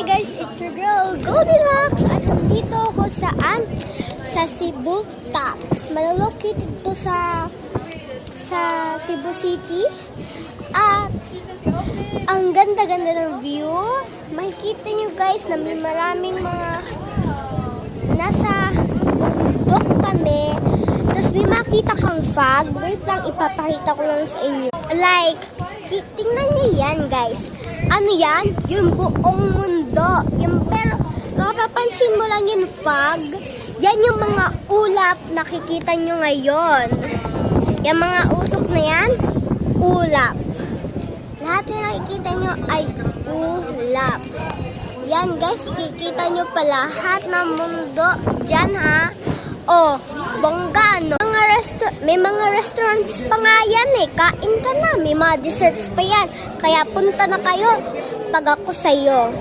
guys, it's your girl Goldilocks at nandito ako saan? Sa Cebu Taps. Malalocated ito sa Cebu City. At ang ganda-ganda ng view. Makikita nyo guys na may maraming mga nasa bundok kami. Tapos may makita kang fog. Wait lang, ipapakita ko lang sa inyo. Like, tingnan nyo yan guys. Ano yan? Yung buong mundo. Pero, mapapansin mo lang yung fog. Yan yung mga ulap nakikita nyo ngayon. Yung mga usok na yan, ulap. Lahat na nakikita nyo ay ulap. Yan guys, kikita nyo pa lahat ng mundo. Diyan ha. Oh, bongga no? May mga restaurants pa nga yan eh. Kain ka na. May mga desserts pa yan. Kaya punta na kayo pag ako sa'yo.